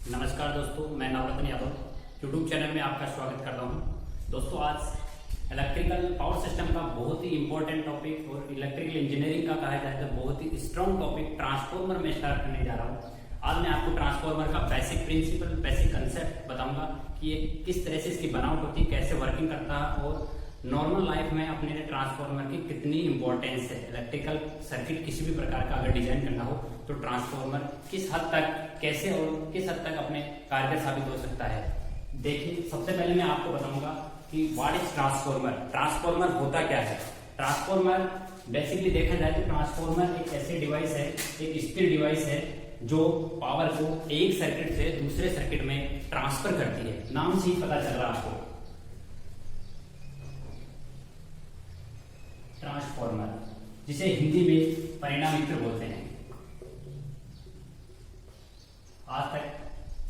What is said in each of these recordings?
नमस्कार दोस्तों, मैं नवरत्न यादव यूट्यूब चैनल में आपका स्वागत करता हूं। दोस्तों, आज इलेक्ट्रिकल पावर सिस्टम का बहुत ही इंपॉर्टेंट टॉपिक और इलेक्ट्रिकल इंजीनियरिंग का कहा जाए तो बहुत ही स्ट्रॉन्ग टॉपिक ट्रांसफॉर्मर में स्टार्ट करने जा रहा हूं। आज मैं आपको ट्रांसफॉर्मर का बेसिक प्रिंसिपल, बेसिक कंसेप्ट बताऊंगा कि ये किस तरह से इसकी बनावट होती है, कैसे वर्किंग करता है और नॉर्मल लाइफ में अपने ट्रांसफॉर्मर की कितनी इंपॉर्टेंस है। इलेक्ट्रिकल सर्किट किसी भी प्रकार का अगर डिजाइन करना हो तो ट्रांसफॉर्मर किस हद तक, कैसे और किस हद तक अपने कारगर साबित हो सकता है। देखिए, सबसे पहले मैं आपको बताऊंगा कि व्हाट इज ट्रांसफॉर्मर। ट्रांसफॉर्मर होता क्या है। ट्रांसफॉर्मर बेसिकली देखा जाए तो ट्रांसफॉर्मर एक ऐसी डिवाइस है, एक स्थिर डिवाइस है जो पावर को एक सर्किट से दूसरे सर्किट में ट्रांसफर करती है। नाम से ही पता चल रहा है आपको, ट्रांसफॉर्मर, जिसे हिंदी में परिणामित्र बोलते हैं। आज तक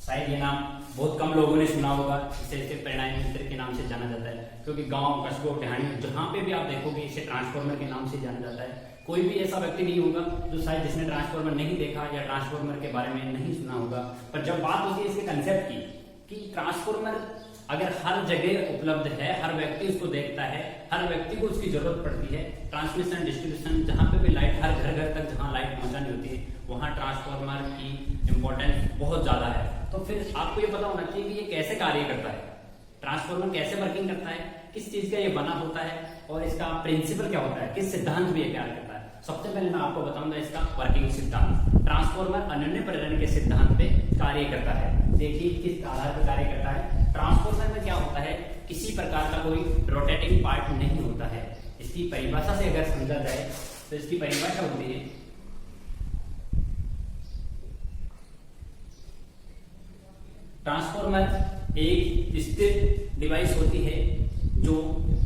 शायद ये नाम बहुत कम लोगों ने सुना होगा। इसे परिणामित्र के नाम से जाना जाता है, क्योंकि गांव, कस्बों, ढहानी जहां पे भी आप देखोगे इसे ट्रांसफॉर्मर के नाम से जाना जाता है। कोई भी ऐसा व्यक्ति नहीं होगा जो शायद जिसने ट्रांसफॉर्मर नहीं देखा या ट्रांसफॉर्मर के बारे में नहीं सुना होगा। पर जब बात होती है इसके कंसेप्ट की कि ट्रांसफॉर्मर अगर हर जगह उपलब्ध है, हर व्यक्ति उसको देखता है, हर व्यक्ति को उसकी जरूरत पड़ती है, ट्रांसमिशन डिस्ट्रीब्यूशन जहां पे भी लाइट, हर घर घर तक जहां लाइट पहुंचानी होती है वहां ट्रांसफॉर्मर की इंपॉर्टेंस बहुत ज्यादा है। तो फिर आपको ये पता होना चाहिए कि ये कैसे कार्य करता है, ट्रांसफॉर्मर कैसे वर्किंग करता है, किस चीज का ये बना होता है और इसका प्रिंसिपल क्या होता है, किस सिद्धांत में ये कार्य करता है। सबसे पहले मैं आपको बताऊंगा इसका वर्किंग सिद्धांत। ट्रांसफॉर्मर अनन्य प्रेरण के सिद्धांत पे कार्य करता है। देखिए किस आधार पर कार्य करता है। ट्रांसफॉर्मर में क्या होता है, किसी प्रकार का कोई रोटेटिंग पार्ट नहीं होता है। इसकी परिभाषा से अगर समझा जाए तो इसकी परिभाषा होती है, ट्रांसफॉर्मर एक स्थिर डिवाइस होती है जो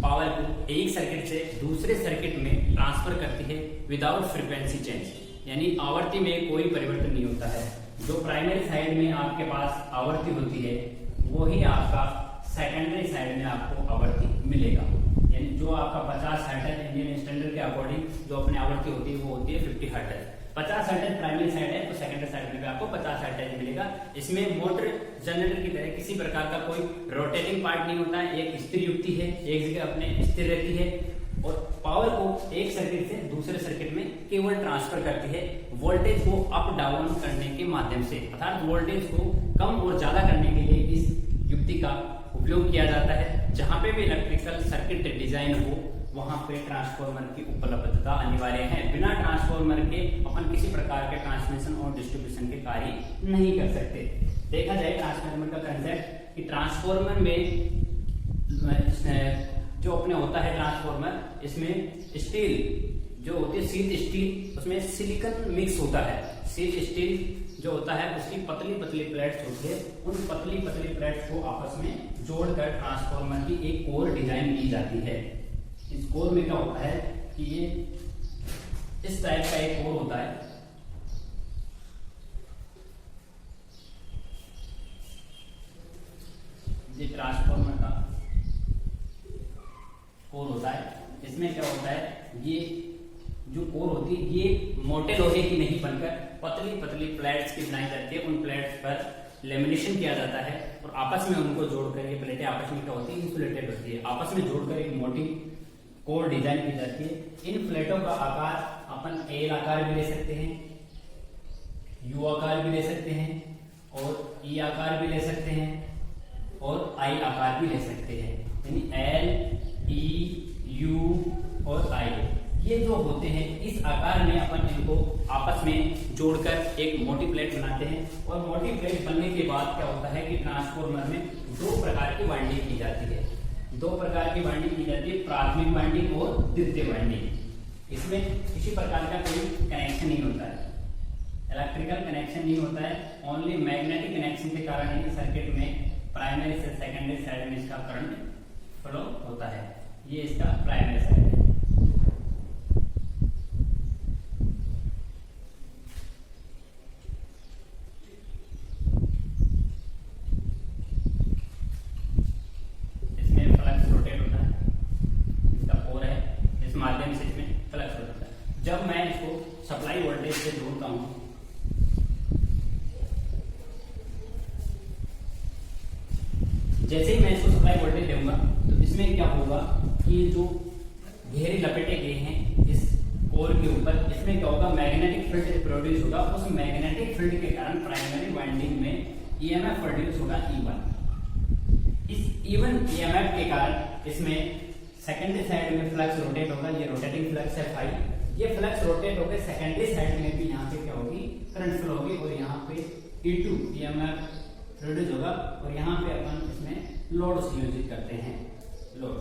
पावर को एक सर्किट से दूसरे सर्किट में ट्रांसफर करती है विदाउट फ्रीक्वेंसी चेंज, यानी आवर्ती में कोई परिवर्तन नहीं होता है। जो प्राइमरी साइड में आपके पास आवर्ती होती है वही आपका सेकेंडरी साइड में आपको आवर्ती मिलेगा। यानी जो आपका 50 हर्ट्ज इंडियन स्टैंडर्ड के अकॉर्डिंग जो अपनी आवर्ती होती है वो होती है 50 हर्ट्ज। 50 हर्ट्ज प्राइमरी साइड है तो सेकेंडरी साइड में भी आपको 50 हर्ट्ज मिलेगा। इसमें मोटर जनरेटर की तरह किसी प्रकार का कोई रोटेटिंग पार्ट नहीं होता है। एक स्थिर युक्ति है, एक जगह अपने स्थिर रहती है और पावर को एक सर्किट से दूसरे सर्किट में केवल ट्रांसफर करती है, वोल्टेज को अप डाउन करने के माध्यम से। अर्थात वोल्टेज को कम और ज्यादा करने के लिए इस युक्ति का उपयोग किया जाता है। जहां पे भी इलेक्ट्रिकल सर्किट डिजाइन हो वहां पे ट्रांसफॉर्मर की उपलब्धता अनिवार्य है। बिना ट्रांसफॉर्मर के अपन किसी प्रकार के ट्रांसमिशन और डिस्ट्रीब्यूशन के कार्य नहीं कर सकते। देखा जाए ट्रांसफॉर्मर का कंसेप्ट कि ट्रांसफॉर्मर में जो अपने होता है ट्रांसफॉर्मर, इसमें स्टील जो होती है, शीट स्टील, उसमें सिलिकॉन मिक्स होता है। शीट स्टील जो होता है उसकी पतली पतली प्लेट्स होती है, उन पतली पतली प्लेट्स को आपस में जोड़कर ट्रांसफॉर्मर की एक कोर डिजाइन की जाती है। इस कोर में क्या होता है कि ये इस टाइप का एक कोर होता है। ये ट्रांसफॉर्मर का कोर होता है। इसमें क्या होता है, ये जो कोर होती है ये मोटे लोहे की नहीं बनकर पतली पतली प्लेट्स की बनाई जाती है। उन प्लेट्स पर लेमिनेशन किया जाता है और आपस में उनको जोड़कर, ये प्लेटें आपस में क्या होती है, इंसुलेटेड होती है, आपस में जोड़कर एक मोटी कोर डिजाइन की जाती है। इन प्लेटों का आकार अपन एल आकार भी ले सकते हैं, यू आकार भी ले सकते हैं और ई आकार भी ले सकते हैं और आई आकार भी ले सकते हैं। यानी एल, ई, यू और आई, ये जो होते हैं इस आकार में अपन इनको आपस में जोड़कर एक मोटी प्लेट बनाते हैं। और मोटी प्लेट बनने के बाद क्या होता है कि ट्रांसफॉर्मर में दो प्रकार की वाइंडिंग की जाती है। दो प्रकार की वाइंडिंग की जाती है, प्राथमिक वाइंडिंग और द्वितीय वाइंडिंग। इसमें किसी प्रकार का कोई कनेक्शन नहीं होता है, इलेक्ट्रिकल कनेक्शन नहीं होता है, ओनली मैग्नेटिक कनेक्शन के कारण ही सर्किट में प्राइमरी से सेकेंडरी साइड में इसका करंट फ्लो होता है। ये इसका प्राइमरी साइड है। इसमें फ्लक्स रोटेट होता है, इसका कोर है, इस माध्यम से इसमें फ्लक्स होता है। जब मैं इसको सप्लाई वोल्टेज से जोड़ता हूं जैसे ही मैं इसको सप्लाई वोल्टेज दूंगा तो इसमें क्या होगा कि जो घेरे लपेटे गए हैं इस कोर के ऊपर, इसमें क्या होगा, मैग्नेटिक फील्ड प्रोड्यूस होगा। उस मैग्नेटिक फील्ड के कारण प्राइमरी वाइंडिंग में ईएमएफ प्रोड्यूस होगा E1। इस E1 ईएमएफ के कारण इसमें सेकेंडरी साइड में फ्लक्स रोटेट होगा, ये रोटेटिंग फ्लक्स है फाई। ये फ्लक्स रोटेट होकर सेकेंडरी साइड में भी यहाँ पे क्या होगी, करंट फ्लो होगी और यहाँ पे E2 ईएमएफ प्रोड्यूस होगा और यहाँ पे अपन इसमें लोड संयोजित करते हैं। लोड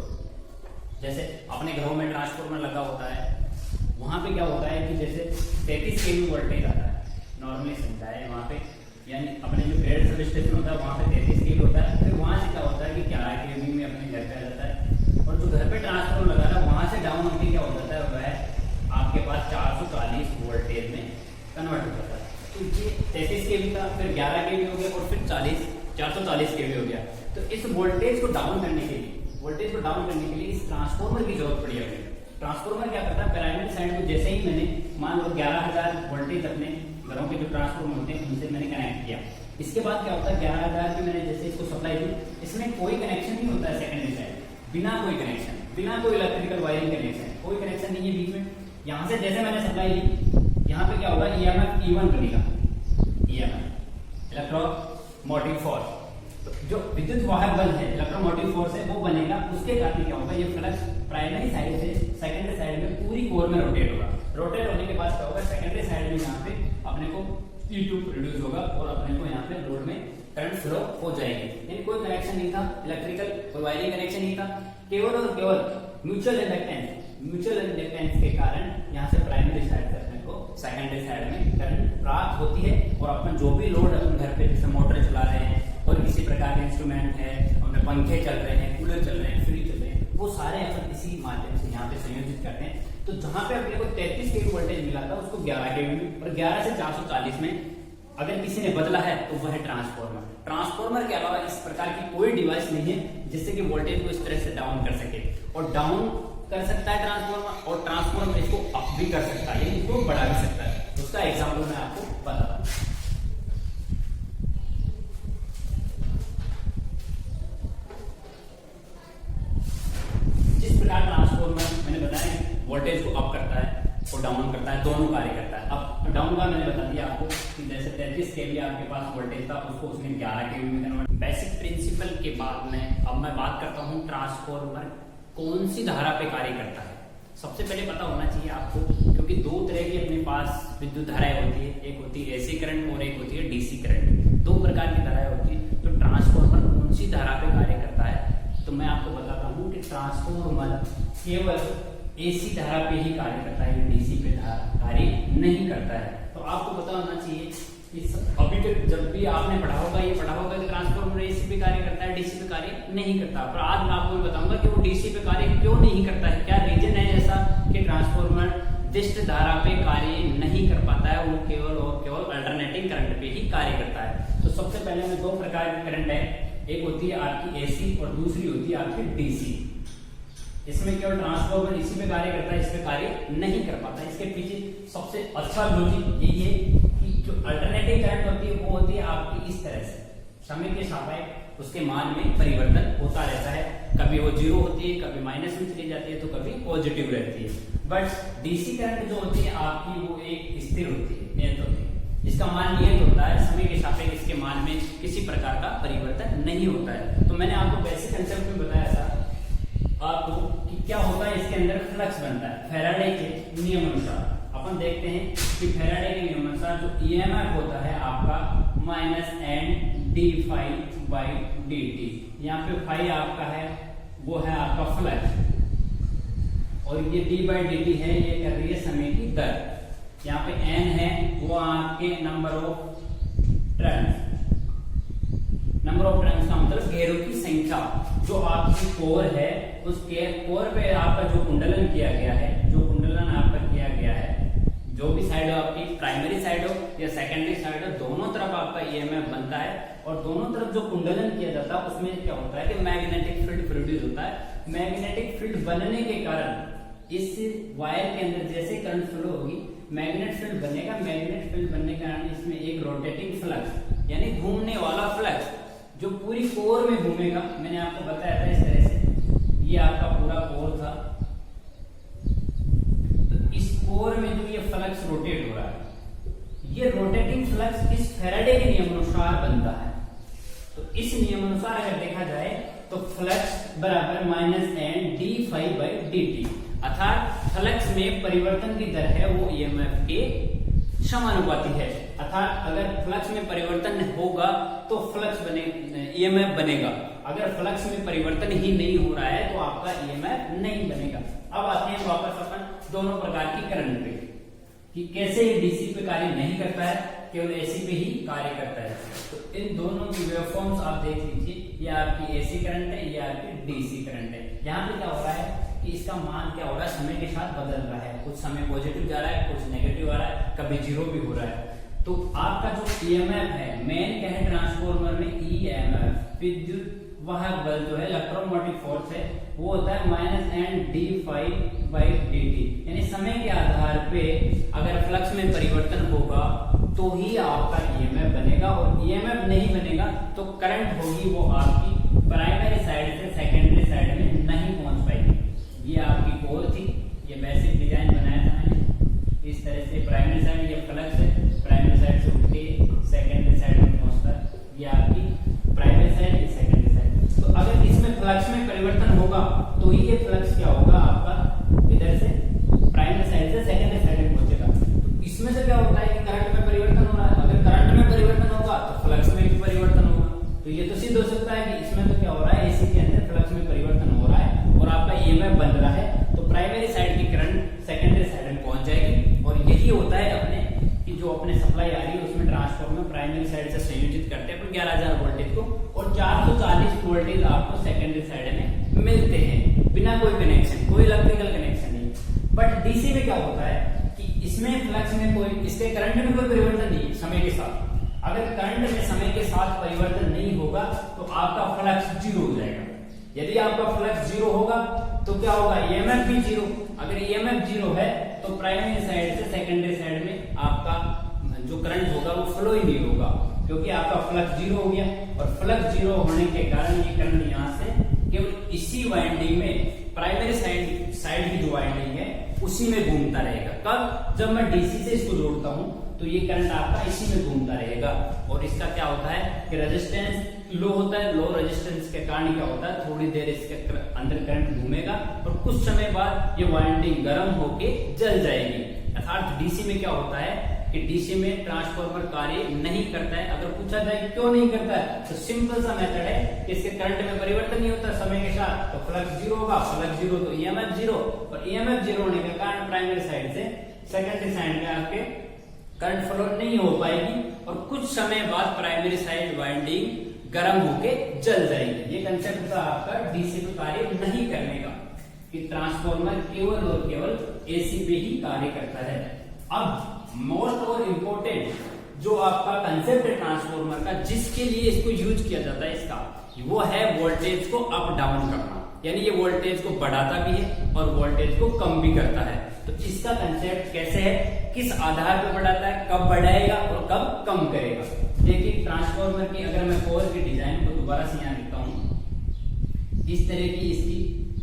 जैसे अपने घरों में ट्रांसफार्मर लगा होता है, वहां पे क्या होता है कि जैसे 33 kV वोल्टेज आता है, नॉर्मली समझा है वहां पे, यानी अपने जो ग्रेड सब स्टेशन होता है वहां पे 33 kV होता है। फिर वहां से क्या होता है कि 11 kV में अपने घर पे आ जाता है और जो घर पे ट्रांसफार्मर लगा था वहां से डाउन होकर क्या हो जाता है, वह आपके पास 440 वोल्टेज में कन्वर्ट हो जाता है। तो ये 33 kV था, फिर 11 kV हो गया और फिर 440 kV हो गया। तो इस वोल्टेज को डाउन करने के लिए इस ट्रांसफार्मर की जरूरत पड़ी है। ट्रांसफार्मर क्या करता है, प्राइमरी साइड में जैसे ही मैंने मान लो 11,000 वोल्टेज अपने घरों के जो ट्रांसफार्मर होते हैं उनसे मैंने कनेक्ट किया, इसके बाद क्या होता है 11,000 की मैंने जैसे इसको सप्लाई दी, इसमें कोई कनेक्शन नहीं होता है सेकेंडरी साइड, बिना कोई कनेक्शन, बिना कोई इलेक्ट्रिकल वायरिंग कनेक्शन, कोई कनेक्शन नहीं है बीच में। यहाँ से जैसे मैंने सप्लाई दी, यहाँ पे क्या होगा, ईएमएफ E1 बनेगा, ईएमएफ इलेक्ट्रोमोटिव फोर्स, जो विद्युत वाहक बल है इलेक्ट्रोमोटिव फोर्स है वो बनेगा। उसके कारण क्या होगा, ये फ्लक्स प्राइमरी साइड से सेकेंडरी साइड में पूरी कोर में रोटेट होगा। रोटेट होने के बाद क्या होगा, सेकेंडरी साइड में यहाँ पे अपने को E2 प्रोड्यूस होगा और अपने को यहाँ पे लोड में करंट फ्लो हो जाएगी। यानी कोई कनेक्शन नहीं था इलेक्ट्रिकल, कोई वायरिंग कनेक्शन नहीं था, केवल और केवल म्यूचुअल इंडक्टेंस के कारण यहाँ से प्राइमरी साइड से अपने को सेकेंडरी साइड में करंट प्राप्त होती है और अपन जो भी लोड अपन घर पे जैसे मोटर चला रहे हैं और किसी प्रकार के इंस्ट्रूमेंट है, अपने पंखे चल रहे हैं, कूलर चल रहे हैं, फ्रिज चल रहे हैं, वो सारे अपन इसी माध्यम से यहाँ पे संयोजित करते हैं। तो जहां पे अपने को 33 kV वोल्टेज मिला था उसको 11 kV और 11 से 440 में अगर किसी ने बदला है तो वह है ट्रांसफार्मर के अलावा इस प्रकार की कोई डिवाइस नहीं है जिससे कि वोल्टेज को इस तरह से डाउन कर सके। और डाउन कर सकता है ट्रांसफार्मर और ट्रांसफार्मर इसको अप भी कर सकता है, यानी इसको बढ़ा भी सकता है। उसका एग्जाम्पल मैं आपको बताता हूँ। ट्रांसफार्मर मैंने बताया वोल्टेज को अप करता है और डाउन करता है, दोनों कार्य करता है। अप डाउन का मैंने बता दिया आपको कि जैसे 33 kV आपके पास वोल्टेज था उसको उसने 11 kV में कन्वर्ट। बेसिक प्रिंसिपल के बाद में अब मैं बात करता हूँ ट्रांसफार्मर कौन सी धारा पे कार्य करता है। सबसे पहले पता होना चाहिए आपको, क्योंकि दो तरह की अपने पास विद्युत धाराएं होती है, एक होती है AC करंट और एक होती है DC करंट, दो प्रकार की धाराएं होती है। तो ट्रांसफार्मर कौन सी धारा पे कार्य करता है, तो मैं आपको बताता हूँ कि ट्रांसफार्मर केवल AC धारा पे ही कार्य करता है, DC पे कार्य नहीं करता है। तो आपको पता होना चाहिए कि अभी तक जब भी आपने पढ़ा होगा कि ट्रांसफार्मर AC पे कार्य करता है, DC पे कार्य नहीं करता। पर आज मैं आपको बताऊंगा कि वो DC पे कार्य क्यों नहीं करता है, क्या रीजन है ऐसा कि ट्रांसफार्मर विशिष्ट धारा पे कार्य नहीं कर पाता है, वो केवल और केवल अल्टरनेटिंग करंट पे ही कार्य करता है। तो सबसे पहले में दो प्रकार की करंट है, एक होती है आपकी AC और दूसरी होती है आपकी DC। इसमें केवल ट्रांसफार्मर इसी पे कार्य करता है, इस पे कार्य नहीं कर पाता। इसके पीछे सबसे अच्छा लॉजिक यही है कि जो अल्टरनेटिव करंट होती है वो होती है आपकी इस तरह से, समय के सापेक्ष उसके मान में परिवर्तन होता रहता है, कभी वो जीरो होती है, कभी माइनस में चली जाती है, तो कभी पॉजिटिव रहती है। बट DC करंट जो होती है आपकी वो एक स्थिर होती है, नियत होती है, इसका मान नियत होता है, समय के सापेक्ष इसके मान में किसी प्रकार का परिवर्तन नहीं होता है। तो मैंने आपको बेसिक कंसेप्ट में बताया था आपको कि क्या होता है, इसके अंदर फ्लक्स बनता है फैराडे के नियम अनुसार। अपन देखते हैं कि फैराडे के नियम अनुसार जो EMF होता है आपका -N/d∅/dt, यहाँ पे फाई आपका है वो है आपका फ्लक्स और ये d/dt है, ये कर रही है समय की दर। यहाँ पे N है वो आपके नंबर ऑफ टर्न्स का मतलब घेरों की संख्या। जो आपकी कोर है उस कोर पे आपका जो कुंडलन किया गया है, जो कुंडलन आपका किया गया है, जो भी साइड हो आपकी प्राइमरी साइड हो या सेकेंडरी साइड हो, दोनों तरफ आपका EMF बनता है और दोनों तरफ जो कुंडलन किया जाता है उसमें क्या होता है कि मैग्नेटिक फील्ड प्रोड्यूस होता है। मैग्नेटिक फील्ड बनने के कारण इस वायर के अंदर जैसे करंट फ्लो होगी मैग्नेट फील्ड बनेगा। मैग्नेट फील्ड बनने के कारण इसमें एक रोटेटिंग फ्लक्स यानी घूमने वाला फ्लक्स जो पूरी कोर में घूमेगा, मैंने आपको बताया था इस तरह से, ये आपका पूरा कोर था, तो इस कोर में जो ये फ्लक्स रोटेट हो रहा है, ये रोटेटिंग फ्लक्स इस फैराडे के नियम अनुसार बनता है। तो इस नियम अनुसार अगर देखा जाए तो फ्लक्स बराबर -n d∅dt, अर्थात फ्लक्स में परिवर्तन की दर है वो ईएमएफ के समानुपाती है। अर्थात अगर फ्लक्स में परिवर्तन होगा तो फ्लक्स बने ईएमएफ बनेगा, अगर फ्लक्स में परिवर्तन ही नहीं हो रहा है तो आपका ईएमएफ नहीं बनेगा। अब आते हैं वापस अपन दोनों प्रकार की करंट पे, कि कैसे ये डीसी पे कार्य नहीं करता है, केवल एसी पे ही कार्य करता है। तो इन दोनों की वेवफॉर्म्स आप देख लीजिए, ये आपकी एसी करंट है, ये आपकी डीसी करंट है। यहाँ पे क्या हो रहा है कि इसका मान क्या हो रहा है, समय के साथ बदल रहा है, कुछ समय पॉजिटिव जा रहा है, कुछ नेगेटिव आ रहा है, कभी जीरो भी हो रहा है। तो आपका जो ईएमएफ है, मेन क्या है ट्रांसफार्मर में ईएमएफ, विद्युत वाहक बल जो है इलेक्ट्रोमोटिव फोर्स है, वो होता है -n d∅dt, यानी समय के आधार पे अगर फ्लक्स में परिवर्तन होगा तो ही आपका ईएमएफ बनेगा, और ईएमएफ नहीं बनेगा तो करंट होगी वो आपकी प्राइमरी साइड से सेकेंडरी साइड में नहीं पहुंच पाएगी। ये आपकी कोर थी, ये बेसिक डिजाइन बनाया था मैंने इस तरह से, प्राइमरी साइड ये फ्लक्स है, प्राइमरी साइड से उठ के सेकेंडरी साइड में पहुंचता है, ये आपकी प्राइमरी साइड, ये सेकेंडरी साइड। तो अगर इसमें फ्लक्स में परिवर्तन होगा तो ये फ्लक्स क्या होगा आपका इधर से प्राइमरी साइड से सेकेंडरी साइड में पहुंचेगा। तो इसमें से क्या होता है कि करंट में परिवर्तन हो रहा है, अगर करंट में परिवर्तन होगा तो फ्लक्स में भी परिवर्तन होगा। तो ये तो सिद्ध हो सकता है कि इसमें तो क्या हो रहा है, एसी के अंदर फ्लक्स में परिवर्तन हो रहा है और आपका ईएमएफ बन रहा है, तो प्राइमरी साइड की करंट सेकेंडरी साइड में पहुंच जाएगी। और यही होता है अपने कि जो अपने सप्लाई आ रही है उसमें ट्रांसफार्मर प्राइमरी साइड से संयोजित करते हैं 11,000 वोल्टेज को, और 440 वोल्टेज आपको सेकेंडरी साइड में मिलते हैं बिना कोई कनेक्शन, कोई इलेक्ट्रिकल कनेक्शन नहीं। बट डीसी में क्या होता है कि इसमें फ्लक्स में कोई, इसके करंट में कोई परिवर्तन नहीं है समय के साथ। अगर करंट में समय के साथ परिवर्तन नहीं होगा तो आपका फ्लक्स जीरो हो जाएगा। यदि आपका फ्लक्स जीरो होगा तो क्या होगा, ईएमएफ भी जीरो। अगर ईएमएफ जीरो है तो प्राइमरी साइड से सेकेंडरी साइड में आपका जो करंट होगा वो फ्लो ही नहीं होगा, क्योंकि आपका फ्लक्स जीरो हो गया। और फ्लक्स जीरो होने के कारण ये करंट यहाँ से केवल इसी वाइंडिंग में, प्राइमरी साइड की जो वाइंडिंग है उसी में घूमता रहेगा। कब, जब मैं डीसी से इसको जोड़ता हूं तो ये करंट आपका इसी में घूमता रहेगा। और इसका क्या होता है कि रेजिस्टेंस लो होता है, लो रेजिस्टेंस के कारण क्या होता है, थोड़ी देर इसके अंदर करंट घूमेगा और कुछ समय बाद ये वाइंडिंग गर्म होके जल जाएगी। अर्थात डीसी में क्या होता है कि डीसी में ट्रांसफार्मर कार्य नहीं करता है। अगर पूछा जाए क्यों नहीं करता है तो सिंपल सा मेथड है कि इसके करंट में परिवर्तन नहीं होता समय के साथ, तो फ्लक्स जीरो होगा, फ्लक्स जीरो तो ईएमएफ जीरो, और ईएमएफ जीरो होने के कारण प्राइमरी साइड से सेकेंडरी साइड में आपके करंट फ्लो नहीं हो पाएगी और कुछ समय बाद प्राइमरी साइड वाइंडिंग गर्म होके जल जाएगी। ये कंसेप्ट था आपका डीसी पे कार्य नहीं करने का, कि ट्रांसफार्मर केवल और केवल एसी पे ही कार्य करता है। अब मोस्ट और इम्पोर्टेंट जो आपका कंसेप्ट है ट्रांसफार्मर का, जिसके लिए इसको यूज किया जाता है इसका, वो है वोल्टेज को अप डाउन करना। यानी ये वोल्टेज को बढ़ाता भी है और वोल्टेज को कम भी करता है। तो इसका कंसेप्ट कैसे है, किस आधार पर बढ़ाता है, कब बढ़ाएगा और कब कम करेगा। देखिए ट्रांसफार्मर की अगर मैं कोर की डिजाइन को दोबारा से यहाँ लिखता हूँ, इस तरह की इसकी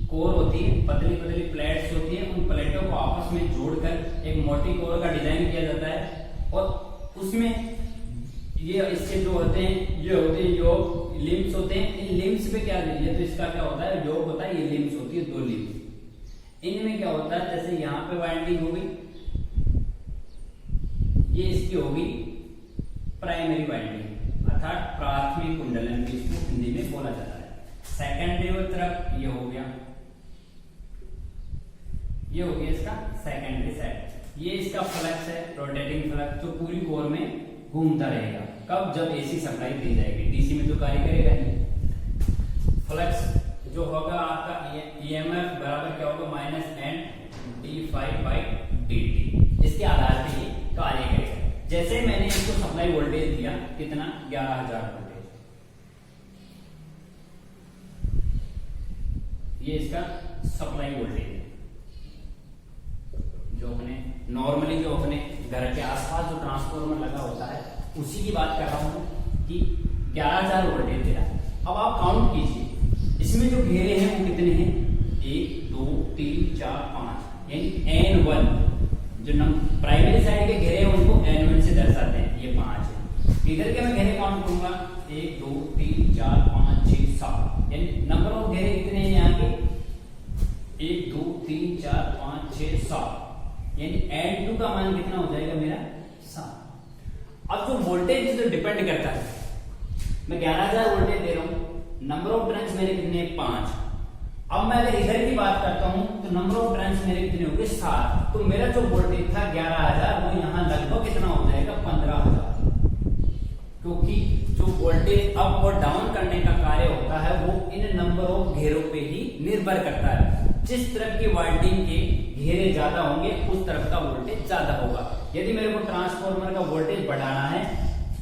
कोर होती है, पतली पतली प्लेट्स होती है, उन प्लेटों को आपस में जोड़कर एक मोटी कोर का डिजाइन किया जाता है। और उसमें ये इसके जो होते हैं, ये होते हैं योग लिम्स होते हैं। इन लिम्स पे क्या लीजिए तो इसका क्या होता है, योग होता है, ये लिम्स होती है 2 लिम्स। इनमें क्या होता है, जैसे यहाँ पे वाइंडिंग हो गई, ये इसकी होगी प्राइमरी वाइंडिंग, अर्थात प्राथमिक कुंडलन भी इसको हिंदी में बोला जाता है। सेकेंडरी तरफ ये हो गया, ये हो गया इसका सेकेंडरी साइड। ये इसका फ्लक्स है, रोटेटिंग फ्लक्स, जो पूरी कोर में घूमता रहेगा। कब, जब एसी सप्लाई दी जाएगी, डीसी में तो कार्य करेगा नहीं। फ्लक्स जो होगा आपका ईएमएफ बराबर क्या होगा, -n d∅dt, इसके आधार पर ये कार्य करेगा। जैसे मैंने इसको सप्लाई वोल्टेज दिया कितना, 11,000 वोल्टेज, ये इसका सप्लाई वोल्टेज है। जो अपने नॉर्मली घर के आसपास जो ट्रांसफार्मर लगा होता है उसी की बात कर रहा हूं कि 11,000 वोल्टेज दे रहा है। अब आप काउंट कीजिए इसमें जो घेरे हैं वो कितने हैं, 1 2 3 4 5, यानी N1 जो प्राइमरी साइड के घेरे हैं उनको N1 से दर्शाते हैं, ये 5 है। इधर के मैं घेरे काउंट करूंगा 1 2 3 4 5 6 7, यानी नंबर ऑफ घेरे कितने हैं यहाँ के, 1 2 3 4 5 6 7, यानी N2 का मान कितना हो जाएगा मेरा 7। अब जो वोल्टेज जो डिपेंड करता है, मैं 11,000 वोल्टेज दे रहा हूं, नंबर ऑफ टर्न्स मेरे कितने हैं 5। अब मैं अगर इधर की बात करता हूं तो नंबर ऑफ टर्न्स मेरे कितने हो गए 7, तो मेरा जो वोल्टेज था 11,000 वो यहां लगभग कितना हो जाएगा 15,000, क्योंकि जो वोल्टेज अप और डाउन करने का कार्य होता है वो इन नंबर ऑफ घेरों पे ही निर्भर करता है। जिस तरफ की वाइंडिंग के घेरे ज्यादा होंगे उस तरफ का वोल्टेज ज्यादा होगा। यदि मेरे को ट्रांसफार्मर का वोल्टेज बढ़ाना है,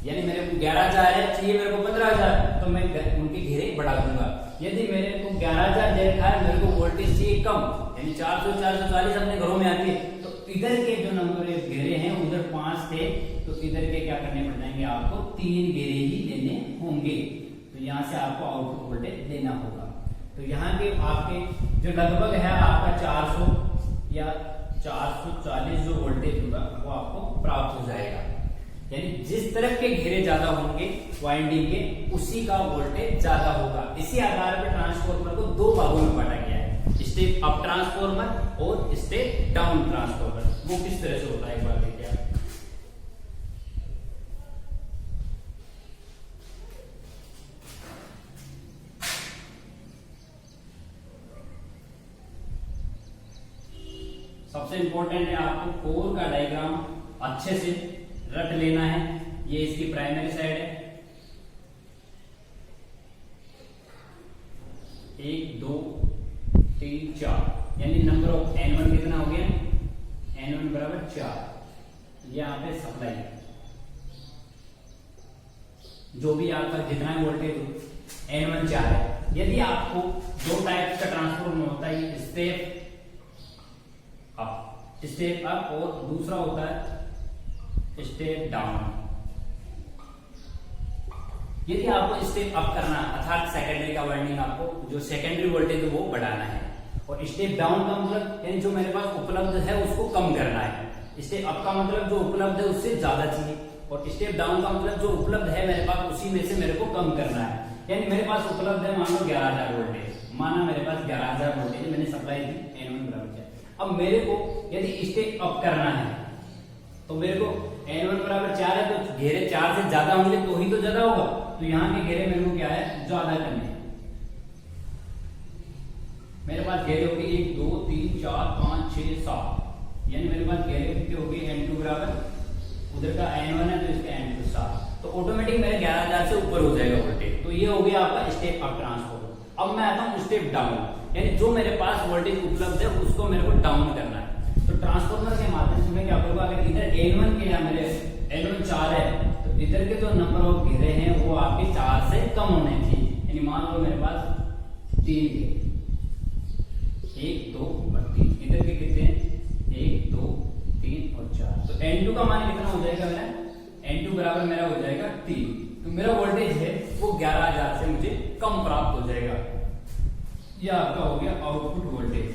यानी मेरे को 11,000 है, चाहिए मेरे को 15,000, तो मैं उनके घेरे बढ़ा दूंगा। यदि मेरे को 11,000 दे रखा है, मेरे को वोल्टेज चाहिए कम, यानी 400 440 अपने घरों में आती है, तो इधर के जो नंबर घेरे हैं उधर 5 थे, तो इधर के क्या करने पड़ जाएंगे, आपको 3 घेरे ही देने होंगे। तो यहाँ से आपको आउटपुट वोल्टेज देना होगा। तो यहाँ के आपके जो लगभग है आपका 400 या 440 जो वोल्टेज होगा वो आपको प्राप्त हो जाएगा। यानी जिस तरफ के घेरे ज्यादा होंगे वाइंडिंग के, उसी का वोल्टेज ज्यादा होगा। इसी आधार पर ट्रांसफार्मर को 2 भागों में बांटा गया है, स्टेप अप ट्रांसफार्मर और स्टेप डाउन ट्रांसफार्मर। वो किस तरह से होता है एक बार देखिए आप। सबसे इंपॉर्टेंट है आपको कोर का डायग्राम अच्छे से रट लेना है। ये इसकी प्राइमरी साइड है, 1 2 3 4, यानी नंबर ऑफ N1 कितना हो गया, N1 बराबर 4। यहाँ पे सप्लाई जो भी आपका जितना वोल्टेज हो N1 4 है। यदि आपको 2 टाइप का ट्रांसफार्मर होता है, स्टेप अप और दूसरा होता है स्टेप डाउन। यदि आपको स्टेप अप करना अर्थात सेकेंडरी का वाइंडिंग, आपको जो सेकेंडरी वोल्टेज है वो बढ़ाना है, और स्टेप डाउन का मतलब यानी जो मेरे पास उपलब्ध है उसको कम करना है। स्टेप अप का मतलब जो उपलब्ध है उससे ज्यादा चाहिए, और स्टेप डाउन का मतलब जो उपलब्ध है मेरे पास उसी में से मेरे को कम करना है। यानी मेरे पास उपलब्ध है मान लो 11,000 वोल्टेज, माना मेरे पास 11,000 वोल्टेज मैंने सप्लाई दी N1 बराबर 4। अब मेरे को यदि स्टेप अप करना है तो मेरे को N1 बराबर 4 है, तो घेरे 4 से ज्यादा होंगे तो ही तो ज्यादा होगा। तो यहाँ के घेरे मेरे को क्या है, ज्यादा करने हैं। मेरे पास घेरे हो गए 1 2 3 4 5 6 7, यानी मेरे पास घेरे कितने हो गए N2 बराबर, उधर का N1 है तो इसका N2 7, तो ऑटोमेटिक मेरे 11,000 से ऊपर हो जाएगा वोल्टेज। तो ये हो गया आपका स्टेप अप ट्रांसफार्मर। अब मैं आता हूँ स्टेप डाउन, यानी जो मेरे पास वोल्टेज उपलब्ध है उसको मेरे को डाउन करना है। तो ट्रांसफार्मर के माध्यम से मैं क्या करूंगा, अगर इधर N1 के यहाँ मेरे N1 4 है, तो इधर के जो नंबर ऑफ घेरे हैं वो आपके 4 से कम होने चाहिए। यानी मान लो मेरे पास 3 घेरे, 1 2 और 3, इधर के कितने हैं 1 2 3 और 4, तो N2 का मान कितना हो जाएगा मेरा, N2 बराबर मेरा हो जाएगा 3। तो मेरा वोल्टेज है वो 11,000 से मुझे कम प्राप्त हो जाएगा। यह आपका हो गया आउटपुट वोल्टेज,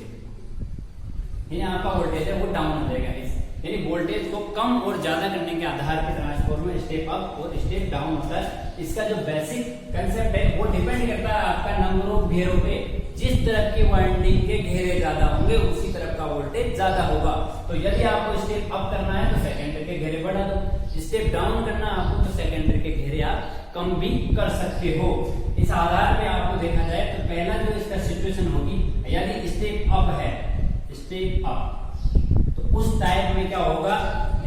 यानी आपका वोल्टेज है वो डाउन हो जाएगा। यानी वोल्टेज को कम और ज्यादा करने के आधार पर ट्रांसफार्मर स्टेप अप और स्टेप डाउन होता है। इसका जो बेसिक कंसेप्ट है वो डिपेंड करता है आपका नंबर ऑफ घेरों पे। जिस तरफ की वाइंडिंग के घेरे ज्यादा होंगे उसी तरफ का वोल्टेज ज्यादा होगा। तो यदि आपको स्टेप अप करना है तो सेकेंडरी के घेरे बढ़ा दो, स्टेप डाउन करना आपको तो सेकेंडरी के घेरे आप कम भी कर सकते हो। इस आधार पे आपको देखा जाए तो पहला जो इसका सिचुएशन होगी, यदि स्टेप अप है, स्टेप अप, तो उस टाइप में क्या होगा,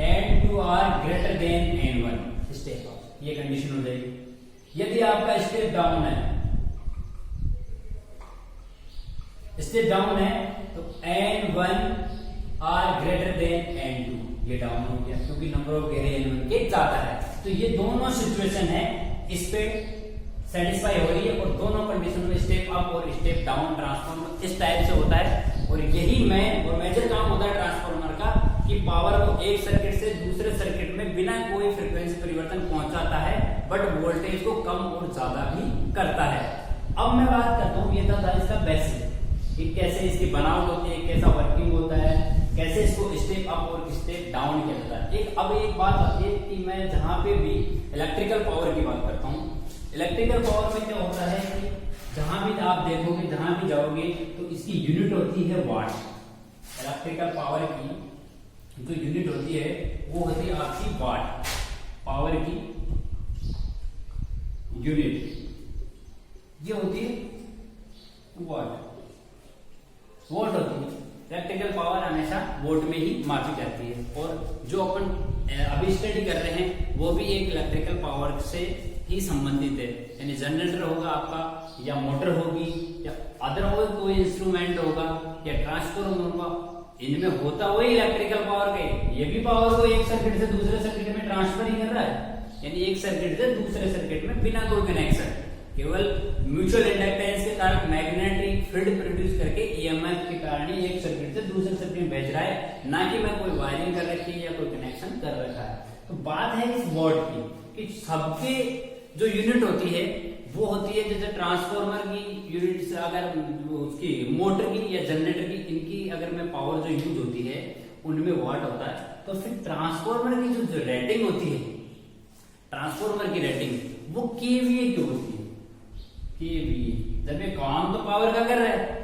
N2 are greater than N1 step up, ये कंडीशन हो जाएगी। यदि आपका स्टेप डाउन है, स्टेप डाउन है तो N1 are greater then N2, ये डाउन हो गया क्योंकि नंबर ऑफ घेरे N1 के ज्यादा है। तो ये दोनों सिचुएशन है इस पे सेटिस्फाई हो रही है, और दोनों कंडीशन में स्टेप अप और स्टेप डाउन ट्रांसफार्मर इस टाइप से होता है। और यही मेजर काम होता है ट्रांसफार्मर का कि पावर को एक सर्किट से दूसरे सर्किट में बिना कोई फ्रीक्वेंसी परिवर्तन पहुंचाता है, बट वोल्टेज को कम और ज्यादा भी करता है। अब मैं बात करता हूँ, ये था इसका बेसिक कि कैसे इसकी बनावट होती है, कैसा वर्किंग होता है, कैसे इसको स्टेप अप और स्टेप डाउन किया जाता है। अब एक बात आती है कि मैं जहां पे भी इलेक्ट्रिकल पावर की बात करता हूँ, इलेक्ट्रिकल पावर में क्या होता है कि जहां भी आप देखोगे, जहां भी जाओगे तो इसकी यूनिट होती है वाट। इलेक्ट्रिकल पावर की जो यूनिट होती है वो होती है आपकी वाट, पावर की यूनिट ये होती है वाट होती है। इलेक्ट्रिकल पावर हमेशा वोट में ही मापी जाती है। और जो अपन अभी स्टडी कर रहे हैं वो भी एक इलेक्ट्रिकल पावर से ही संबंधित है, यानी जनरेटर होगा आपका, या मोटर होगी, या अदरवाइज कोई इंस्ट्रूमेंट होगा, या ट्रांसफार्मर होगा, इनमें होता वही इलेक्ट्रिकल पावर के। ये भी पावर को एक सर्किट से दूसरे सर्किट में ट्रांसफर ही कर रहा है, यानी एक सर्किट से दूसरे सर्किट में बिना कोई कनेक्शन, केवल म्यूचुअल इंडक्टेंस के कारण मैग्नेटिक फील्ड प्रोड्यूस करके ईएमएफ के कारण ही एक सर्किट से दूसरे सर्किट में भेज रहा है, ना कि मैं कोई वायरिंग कर रखी है या कोई कनेक्शन कर रखा है। तो बात है इस वॉट की कि सबके जो यूनिट होती है वो होती है, जैसे ट्रांसफार्मर की यूनिट, अगर उसकी मोटर की या जनरेटर की, इनकी अगर मैं पावर जो यूज होती है उनमें वॉट होता है। तो फिर ट्रांसफार्मर की जो रेटिंग होती है, ट्रांसफार्मर की रेटिंग वो केवीए की होती है। केवीए, जब ये काम तो पावर का कर रहा है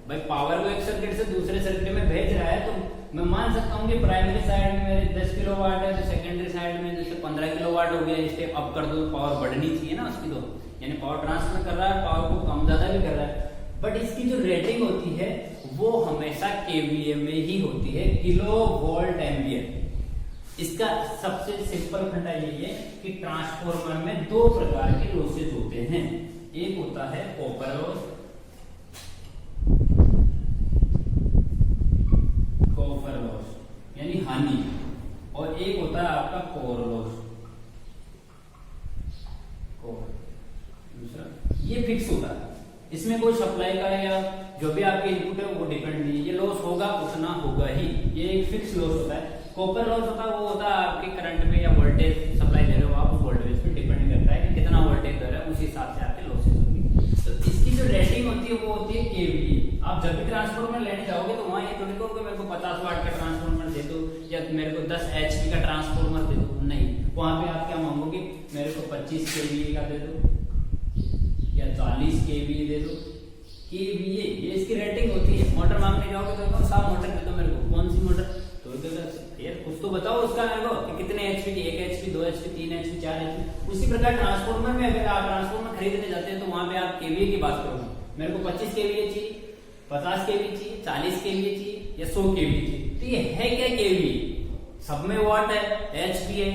भाई, पावर को एक सर्किट से दूसरे सर्किट में भेज रहा है, तो मैं मान सकता हूँ कि प्राइमरी साइड में मेरे 10 किलोवाट है, तो सेकेंडरी साइड में जैसे 15 किलोवाट हो गया, स्टेप अप कर दो, पावर बढ़नी चाहिए ना उसकी, तो यानी पावर ट्रांसफर कर रहा है, पावर को कम ज्यादा भी कर रहा है। बट इसकी जो रेटिंग होती है वो हमेशा केवीए में ही होती है, किलो वोल्ट एम्पियर। इसका सबसे सिंपल फंडा यही है कि ट्रांसफार्मर में दो प्रकार के लॉसेज होते हैं, एक होता है कॉपर लॉस, कॉपर लॉस यानी हानि, और एक होता है आपका कोर लॉस। दूसरा ये फिक्स होता है, इसमें कोई सप्लाई का या जो भी आपके इनपुट है वो डिपेंड नहीं है, ये लॉस होगा उतना होगा ही, ये एक फिक्स लॉस होता है। कॉपर लॉस होता है वो होता है आपके करंट में या वोल्टेज सप्लाई दे रहे हो आप, उस वोल्टेज पे डिपेंड करता है कि कितना वोल्टेज दे रहा है, उस हिसाब से आपके लॉसेज होंगे। तो इसकी जो रेटिंग होती है वो होती है केवीए। आप जब भी ट्रांसफार्मर लेने जाओगे तो वहां ये थोड़ी कहोगे मेरे को 50 वाट का ट्रांसफार्मर दे दो या मेरे को 10 एचपी का ट्रांसफार्मर दे दो, नहीं, वहां पे आप क्या मांगोगे, मेरे को 25 केवीए का दे दो या 40 केवीए दे दो। केवीए ये इसकी रेटिंग होती है। मोटर मांगने जाओगे तो कौन सा मोटर दे दो मेरे को, कौन सी मोटर, तो यार कुछ तो बताओ उसका मेरे को कि कितने एचपी की, 1 एचपी, 2 एचपी, 3 एचपी, 4 एचपी। उसी प्रकार ट्रांसफार्मर में अगर आप ट्रांसफार्मर खरीदने जाते हैं तो वहां पे आप केवीए की बात करोगे, मेरे को 25 केवीए चाहिए, 50 केवीए चाहिए, 40 केवीए चाहिए या 100 केवीए चाहिए। तो ये है क्या केवीए, सब में वाट है, एचपी है,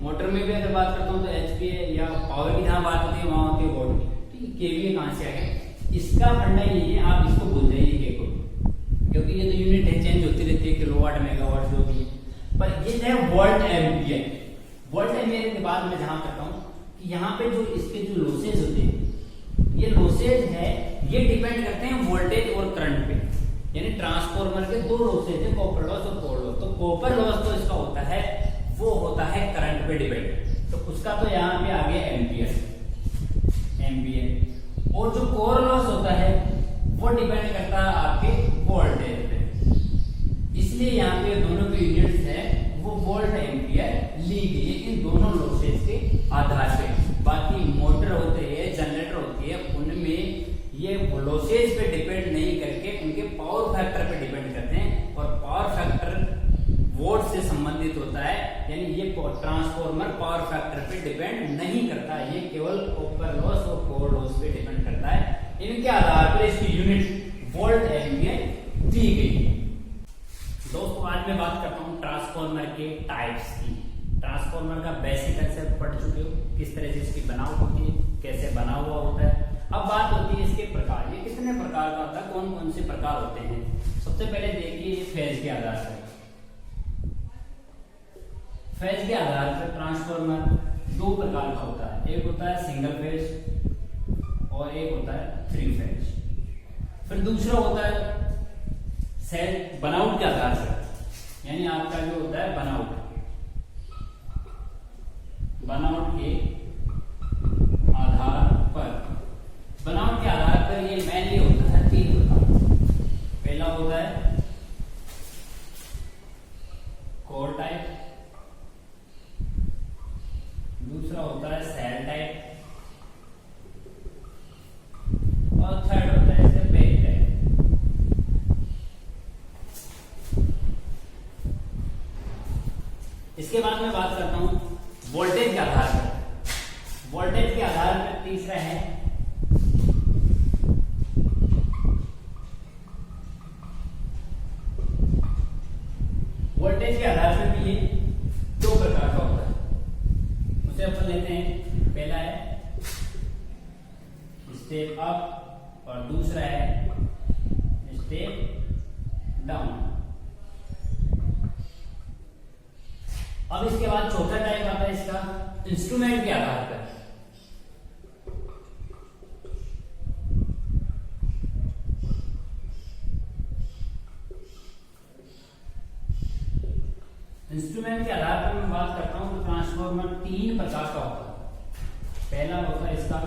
मोटर में भी अगर बात करता हूँ तो एचपी है, या पावर की जहां बात होती है वहां होती है वोल्ट की। तो ये केवीए कहां से आ गया, इसका फंडा यही है, आप इसको भूल जाइए के को, क्योंकि ये तो यूनिट है, चेंज होती रहती है, किलोवाट, मेगावाट जो भी, पर ये है वोल्ट एम्पियर। वोल्ट एम्पियर के बाद मैं जहां करता हूं कि यहाँ पे जो इसके जो लॉसेज होते हैं, ये लॉसेज है, ये डिपेंड करते हैं वोल्टेज और करंट पे, यानी ट्रांसफार्मर के दो लॉसेज है, कॉपर लॉस और कोर लॉस। तो कॉपर लॉस तो इसका होता है, वो होता है करंट पे डिपेंड, तो उसका तो यहाँ पे आ गया एम्पियर, एम्पियर। और जो कोर लॉस होता है वो डिपेंड करता है आपके वोल्टेज पे, इसलिए यहाँ पे दोनों की यूनिट्स है वो वोल्ट एम्पियर ली गई है इन दोनों लॉसेज के आधार पे। बाकी मोटर होते हैं, जनरेटर होती है, उनमें ये लॉसेज पे डिपेंड नहीं करके उनके पावर फैक्टर पे डिपेंड करते हैं, और पावर फैक्टर वोल्ट से संबंधित होता है, यानी ये ट्रांसफार्मर पावर फैक्टर पे डिपेंड नहीं करता, ये केवल कॉपर लॉस और कोर लॉस पे डिपेंड करता है। इनके आधार पर इसकी यूनिट वोल्ट एम्पियर दी गई। दोस्तों आज मैं बात करता हूँ ट्रांसफार्मर के टाइप्स की। ट्रांसफार्मर का बेसिक कंसेप्ट पढ़ चुके हो, किस तरह से इसकी बनावट होती है, कैसे बना हुआ होता है। अब बात होती है इसके प्रकार, ये कितने प्रकार का होता है, कौन कौन से प्रकार होते हैं। सबसे पहले देखिए ये फेज के आधार पर, फेज के आधार पर ट्रांसफार्मर दो प्रकार का होता है, एक होता है सिंगल फेज और एक होता है 3 फेज। फिर दूसरा होता है सेल बनावट के आधार पर, यानी आपका जो होता है बनावट के आधार पर, बनावट के आधार पर ये मेनली होता है 3 प्रकार। पहला होता है कोर टाइप, दूसरा होता है सेल टाइप, और थर्ड होता है इसे बेल टाइप। इसके बाद मैं बात करता हूं वोल्टेज के आधार पर। वोल्टेज के आधार पर तीसरा है वोल्टेज के आधार पर भी ये 2 प्रकार का होता है। उसे अपन लेते हैं, पहला है स्टेप अप और दूसरा है स्टेप डाउन। अब इसके बाद चौथा टाइप आता है इसका इंस्ट्रूमेंट के आधार पर। इंस्ट्रूमेंट के आधार पर मैं बात करता हूं तो ट्रांसफॉर्मर 3 प्रकार का होता है। पहला होता है इसका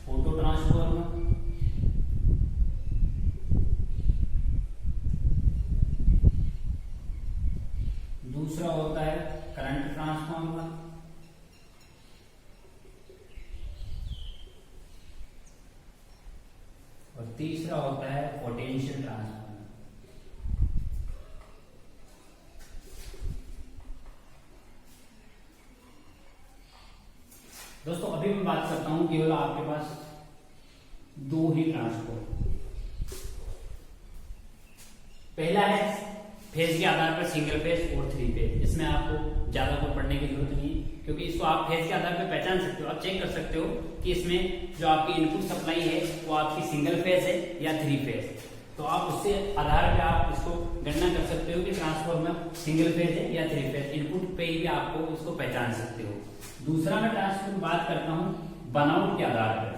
ऑटो ट्रांसफॉर्मर, दूसरा होता है करंट ट्रांसफॉर्मर, और तीसरा होता है पोटेंशियल ट्रांसफॉर्मर। दोस्तों अभी मैं बात करता हूं केवल आपके पास 2 ही ट्रांसफॉर्मर। पहला है फेज के आधार पर सिंगल फेज और 3 फेज। इसमें आपको ज्यादा को पढ़ने की जरूरत नहीं है, क्योंकि इसको आप फेज के आधार पर पहचान सकते हो। आप चेक कर सकते हो कि इसमें जो आपकी इनपुट सप्लाई है वो आपकी सिंगल फेज है या 3 फेज। तो आप उससे आधार पे आप इसको गणना कर सकते हो कि ट्रांसफॉर्मर सिंगल फेज है या 3 फेज। इनपुट पे ही आपको इसको पहचान सकते हो। दूसरा मैं ट्रांसफॉर्मर बात करता हूँ बनावट के आधार पर।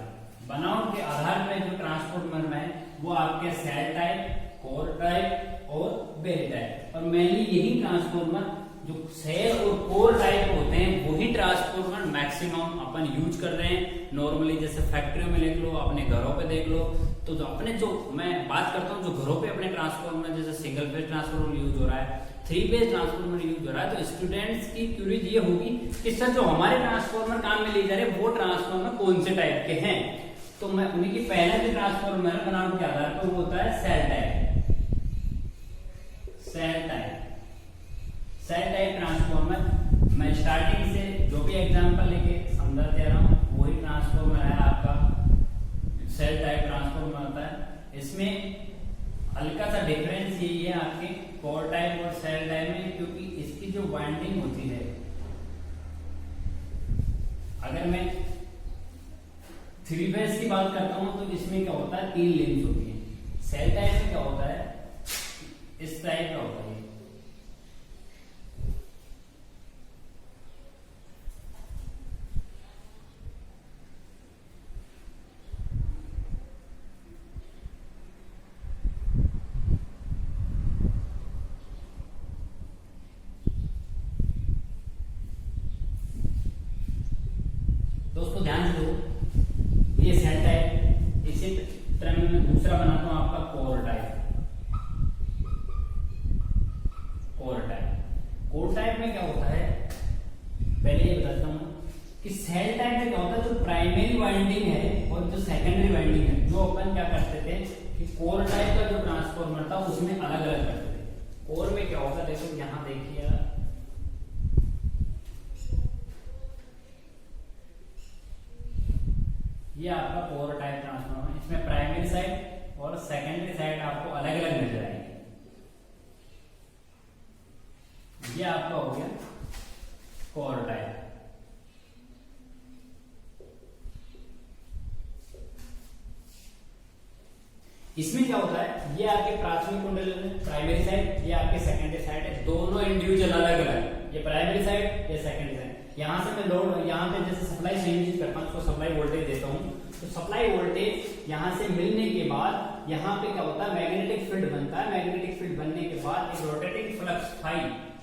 बनावट के आधार पर जो ट्रांसफॉर्मर में वो आपके सेल टाइप, कोर टाइप और बेल टाइप। और मेनली यही ट्रांसफॉर्मर जो सेल और कोर टाइप होते हैं वही ट्रांसफॉर्मर मैक्सिमम अपन यूज कर रहे हैं नॉर्मली। जैसे फैक्ट्रियों में देख लो, अपने घरों पे देख लो। तो जो मैं बात करता हूँ जो घरों पे अपने ट्रांसफॉर्मर जैसे सिंगल फेज ट्रांसफॉर्मर यूज हो रहा है, 3 फेज ट्रांसफॉर्मर यूज हो रहा है, तो स्टूडेंट्स की क्यूरीज ये होगी कि सर जो हमारे ट्रांसफॉर्मर काम में लिए जा रहे हैं वो ट्रांसफॉर्मर कौन से टाइप के हैं। तो मैं उन्हीं की पहला जो ट्रांसफॉर्मर है बनावट के आधार पर वो होता है shell type. Shell type transformer मैं स्टार्टिंग से जो भी एग्जांपल लेके समझा दे रहा हूं वही ट्रांसफॉर्मर है आपका सेल टाइप ट्रांसफॉर्मर होता है। इसमें हल्का सा डिफरेंस यही है आपके कोर टाइप और सेल टाइप में, क्योंकि इसकी जो वाइंडिंग होती है, अगर मैं 3 फेज की बात करता हूं तो इसमें क्या होता है 3 लेंस होती है। सेल टाइप में क्या होता है इस टाइप का होता है। दोस्तों ध्यान से दो, ये सेल टाइप। इसी तरह में मैं दूसरा बनाता हूं आपका कोर टाइप। कोर टाइप में क्या होता है पहले ये बताता हूं कि सेल टाइप में क्या होता है जो प्राइमरी वाइंडिंग है और जो सेकेंडरी वाइंडिंग है, जो अपन क्या करते थे कि कोर टाइप का जो ट्रांसफॉर्मर था उसमें अलग अलग करते थे। कोर में क्या होता है देखो यहां देखिए, ये आपका कोर टाइप ट्रांसफॉर्मर। इसमें प्राइमरी साइड और सेकेंडरी साइड आपको अलग अलग नजर आएगी। ये आपका हो गया कोर टाइप। इसमें क्या होता है, ये आपके प्राथमिक कुंडल प्राइमरी साइड, ये आपके सेकेंडरी साइड है, दोनों इंडिविजुअल अलग अलग। ये प्राइमरी साइड, ये सेकेंडरी साइड। यहां से मैं लोड, यहां पे जैसे सप्लाई चेंज करता हूं, उसको सप्लाई वोल्टेज देता हूं, तो सप्लाई वोल्टेज यहां से मिलने के बाद यहां पे क्या होता है मैग्नेटिक फील्ड बनता है। मैग्नेटिक फील्ड बनने के बाद एक रोटेटिंग फ्लक्स फाई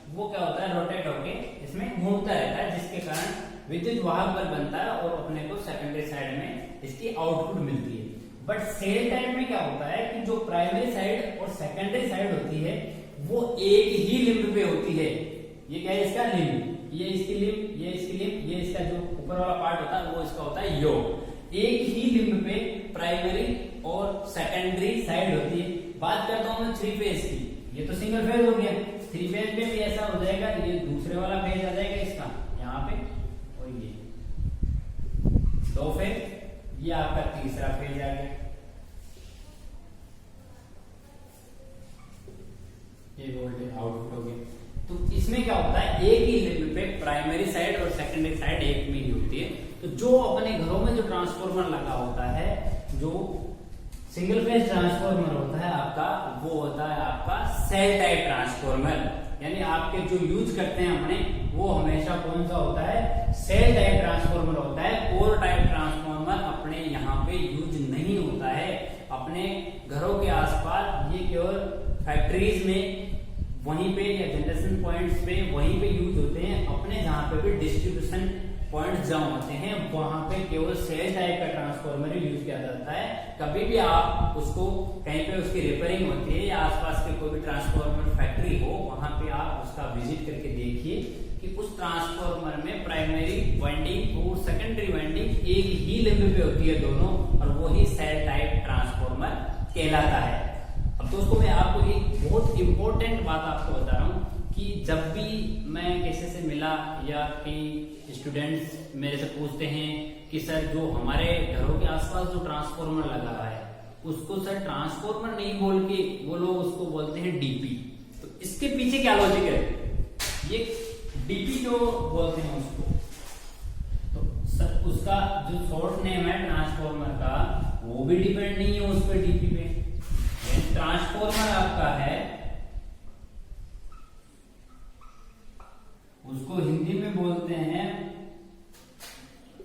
वो क्या होता है रोटेट होके इसमें घूमता रहता है, जिसके कारण विद्युत वाहक बल बनता है और अपने को सेकेंडरी साइड में इसकी आउटपुट मिलती है। बट सेल टाइप में क्या होता है कि जो प्राइमरी साइड और सेकेंडरी साइड होती है वो एक ही लिंब पे होती है। ये क्या है, इसका लिंब, ये इसकी लिंब, ये इसकी लिंब, ये इसका जो ऊपर वाला पार्ट होता है वो इसका होता है योग। एक ही लिंब पे प्राइमरी और सेकेंडरी साइड होती है। बात करता हूं मैं 3 फेज की, ये तो सिंगल फेज हो गया। 3 फेज में भी ऐसा हो जाएगा, ये दूसरे वाला फेज आ जाएगा इसका यहाँ पे, और ये 2 फेज, ये आपका तीसरा फेज आ गया। ये वोल्टेज आउटपुट हो गया। तो इसमें क्या होता है, एक ही लिंब पे प्राइमरी साइड और सेकेंडरी साइड एक में ही होती है। तो जो अपने घरों में जो ट्रांसफार्मर लगा होता है, जो सिंगल फेज ट्रांसफार्मर होता है आपका, वो होता है आपका सेल टाइप ट्रांसफार्मर। यानी आपके जो यूज करते हैं अपने, वो हमेशा कौन सा होता है, सेल टाइप ट्रांसफार्मर होता है। कोर टाइप ट्रांसफार्मर अपने यहाँ पे यूज नहीं होता है। अपने घरों के आसपास ये केवल फैक्ट्रीज में वहीं पे या जनरेशन पॉइंट्स पे वहीं पे यूज होते हैं। अपने जहां पे भी डिस्ट्रीब्यूशन पॉइंट जहाँ होते हैं वहां पे केवल सेल टाइप का ट्रांसफार्मर यूज किया जाता है। कभी भी आप उसको कहीं पे उसकी रिपेयरिंग होती है या आसपास के कोई भी ट्रांसफार्मर फैक्ट्री हो, वहां पे आप उसका विजिट करके देखिए कि उस ट्रांसफार्मर में प्राइमरी वाइंडिंग और सेकेंडरी वाइंडिंग एक ही लिंब पे होती है दोनों, और वही सेल टाइप ट्रांसफार्मर कहलाता है। अब दोस्तों मैं आपको एक बहुत इंपॉर्टेंट बात आपको बता रहा हूं कि जब भी मैं किसी से मिला या कई स्टूडेंट्स मेरे से पूछते हैं कि सर जो हमारे घरों के आसपास जो ट्रांसफार्मर लगा हुआ है उसको सर ट्रांसफार्मर नहीं बोल के वो लोग उसको बोलते हैं डीपी। तो इसके पीछे क्या लॉजिक है, ये डीपी जो बोलते हैं उसको, तो सर उसका जो शॉर्ट नेम है ट्रांसफार्मर का वो भी डिपेंड नहीं है उस पर डीपी पे। ट्रांसफार्मर आपका है, उसको हिंदी में बोलते हैं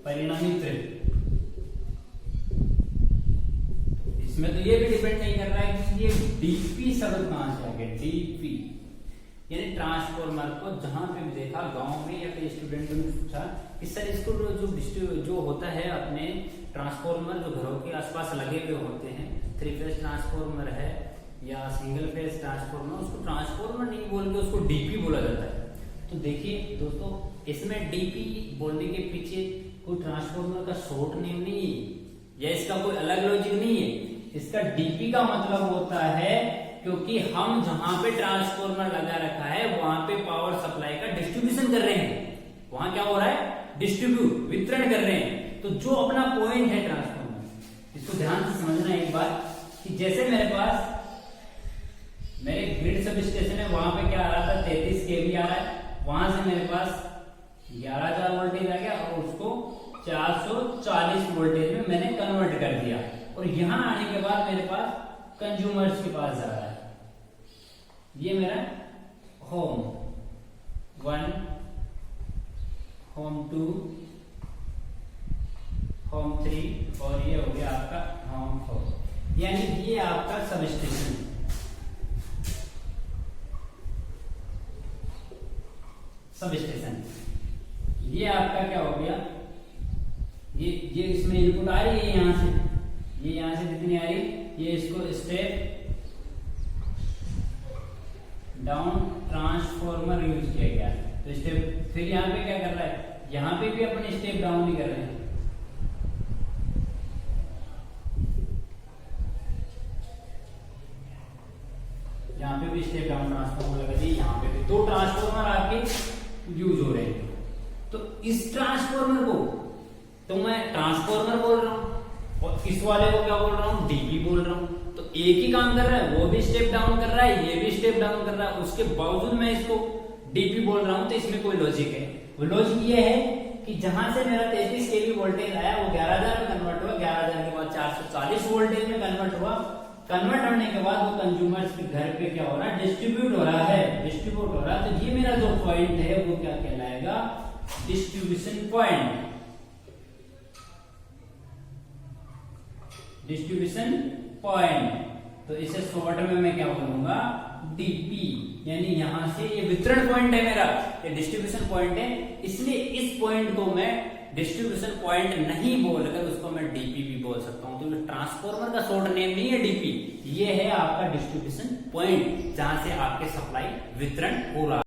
परिणामी त्रिप। इसमें तो ये भी डिपेंड नहीं कर रहा है कि ये डीपी शब्द कहां से आ गया, डीपी यानी ट्रांसफार्मर को जहां पे भी देखा गांव में या कई स्टूडेंट ने पूछा कि सर इसको जो होता है अपने ट्रांसफार्मर जो घरों के आसपास लगे हुए होते हैं, 3 फेज ट्रांसफार्मर है या सिंगल फेज ट्रांसफार्मर, उसको ट्रांसफार्मर नहीं बोल के उसको डीपी बोला जाता है। तो देखिए दोस्तों, इसमें डीपी बोलने के पीछे कोई ट्रांसफार्मर का शॉर्ट नेम नहीं है या इसका कोई अलग लॉजिक नहीं है। इसका डीपी का मतलब होता है क्योंकि हम जहां पे ट्रांसफार्मर लगा रखा है वहां पे पावर सप्लाई का डिस्ट्रीब्यूशन कर रहे हैं। वहां क्या हो रहा है, डिस्ट्रीब्यूट, वितरण कर रहे हैं। तो जो अपना पॉइंट है ट्रांसफार्मर, इसको ध्यान से समझना एक बार कि जैसे मेरे पास मेरे ग्रिड सब स्टेशन है, वहां पे क्या आ रहा था 33 kV आ रहा है, वहां से मेरे पास 11,000 वोल्टेज आ गया और उसको 440 वोल्टेज में मैंने कन्वर्ट कर दिया। और यहां आने के बाद मेरे पास कंज्यूमर्स के पास जा रहा है, ये मेरा होम 1, होम 2, होम 3 और ये हो गया आपका होम 4। यानी ये आपका सब स्टेशन, सब स्टेशन ये आपका क्या हो गया, ये इसमें इनपुट आ रही है यहां से, ये यहां से कितनी आ रही, ये इसको स्टेप डाउन ट्रांसफार्मर यूज किया गया। तो स्टेप फिर यहां पे क्या कर रहा है, यहां पे भी अपने स्टेप डाउन ही कर रहे हैं। यहां पे भी स्टेप डाउन ट्रांसफार्मर लगा दिए, यहां पे भी 2 ट्रांसफार्मर आपके यूज हो रहे हैं। तो इस ट्रांसफार्मर को तो मैं ट्रांसफार्मर बोल रहा हूं और इस वाले को क्या बोल रहा हूं, डीपी बोल रहा हूं। तो एक ही काम कर रहा है, वो भी स्टेप डाउन कर रहा है, ये भी स्टेप डाउन कर रहा है, उसके बावजूद मैं इसको डीपी बोल रहा हूं। तो इसमें कोई लॉजिक है, वो लॉजिक ये है कि जहां से मेरा 33 kV वोल्टेज आया वो 11,000 में कन्वर्ट हुआ, 11,000 के बाद 440 वोल्टेज में कन्वर्ट हुआ। कन्वर्ट होने के बाद वो कंज्यूमर्स के घर पे क्या हो रहा है, डिस्ट्रीब्यूट हो रहा है, डिस्ट्रीब्यूट हो रहा है। तो ये मेरा जो पॉइंट है वो क्या कहलाएगा, डिस्ट्रीब्यूशन पॉइंट, डिस्ट्रीब्यूशन पॉइंट। तो इसे शॉर्ट में मैं क्या बोलूंगा, डीपी। यानी यहां से ये वितरण पॉइंट है मेरा, ये डिस्ट्रीब्यूशन पॉइंट है, इसलिए इस पॉइंट को मैं डिस्ट्रीब्यूशन पॉइंट नहीं बोलकर उसको मैं डीपी भी बोल सकता हूं। तो ट्रांसफार्मर का शॉर्ट नेम नहीं है डीपी, ये है आपका डिस्ट्रीब्यूशन पॉइंट जहां से आपके सप्लाई वितरण हो रहा है।